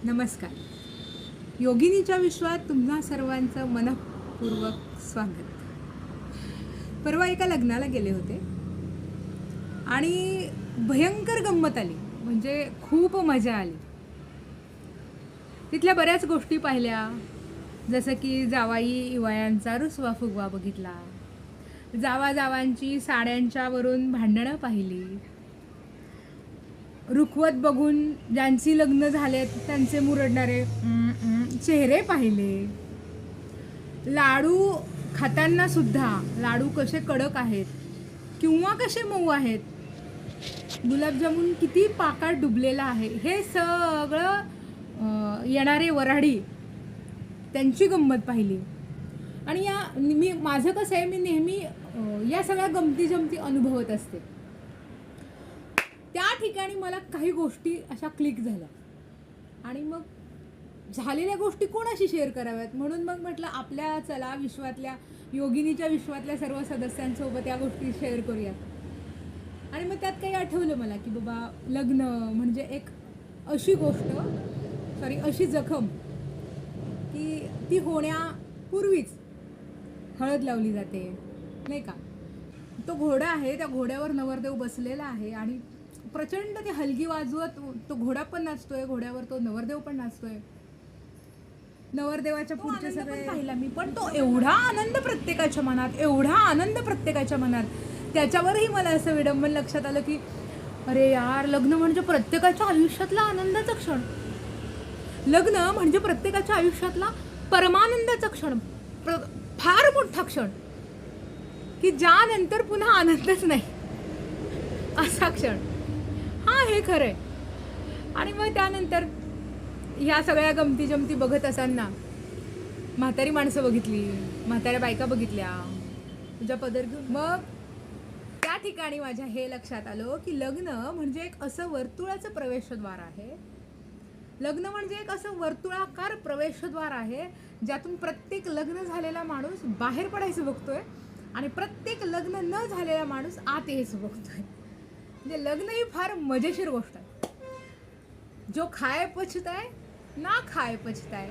नमस्कार. योगिनीच्या विश्वात तुम्हा सर्वांचं मनःपूर्वक स्वागत. परवा एका लग्नाला गेले होते आणि भयंकर गंमत आली, म्हणजे खूप मजा आली. तिथल्या बऱ्याच गोष्टी पाहिल्या, जसं की जावाई इवायांचा रुसवा फुगवा बघितला, जावाजावांची साड्यांच्या वरून भांडणं पाहिली, रुखवत बघून ज्यांची लग्न झालेत त्यांचे मुरडणारे चेहरे पाहिले, लाडू खाताना सुद्धा लाडू कसे कडक आहेत किंवा कसे मऊ आहेत, गुलाबजामुन किती पाकात डुबलेला आहे, हे सगळं येणारे वऱ्हाडी त्यांची गंमत पाहिली. आणि माझं कसं आहे, मी नेहमी या सगळ्या गमती जमती अनुभवत असते. त्या ठिकाणी मला काही गोष्टी अशा क्लिक झाल्या आणि मग झालेल्या गोष्टी कोणाशी शेअर कराव्यात म्हणून मग म्हटलं आपल्या चला विश्वातल्या योगिनीच्या विश्वातल्या सर्व सदस्यांसोबत या गोष्टी शेअर करूयात. आणि मग त्यात काही आठवलं मला की बाबा लग्न म्हणजे एक अशी गोष्ट अशी जखम की ती होण्यापूर्वीच हळद लावली जाते, नाही का. तो घोडा आहे, त्या घोड्यावर नवरदेव बसलेला आहे आणि प्रचंड ते हलगी वाजवत तो घोडा पण नाचतोय, घोड्यावर तो नवरदेव पण नाचतोय. नवरदेवाच्या पुढचे सगळे पाहिला मी, पण तो एवढा आनंद प्रत्येकाच्या मनात, त्याच्यावरही मला असं विडंबन लक्षात आलं की अरे यार, लग्न म्हणजे प्रत्येकाच्या आयुष्यातला आनंदाचा क्षण, लग्न म्हणजे प्रत्येकाच्या आयुष्यातला परमानंदाचा क्षण, फार मोठा क्षण की ज्यानंतर पुन्हा आनंदच नाही असा क्षण. हा, हे खरंय. आणि मग त्यानंतर ह्या सगळ्या गमती जमती बघत असताना म्हातारी माणसं बघितली, म्हाताऱ्या बायका बघितल्या तुझ्या पदर घेऊन. मग त्या ठिकाणी माझ्या हे लक्षात आलं की लग्न म्हणजे एक असं वर्तुळाचं प्रवेशद्वार आहे. लग्न म्हणजे एक असं वर्तुळाकार प्रवेशद्वार आहे ज्यातून प्रत्येक लग्न झालेला माणूस बाहेर पडायचं बघतोय आणि प्रत्येक लग्न न झालेला माणूस आत यायचं बघतोय. म्हणजे लग्न ही फार मजेशीर गोष्ट आहे. जो खाए पछताए ना खाए पछताए.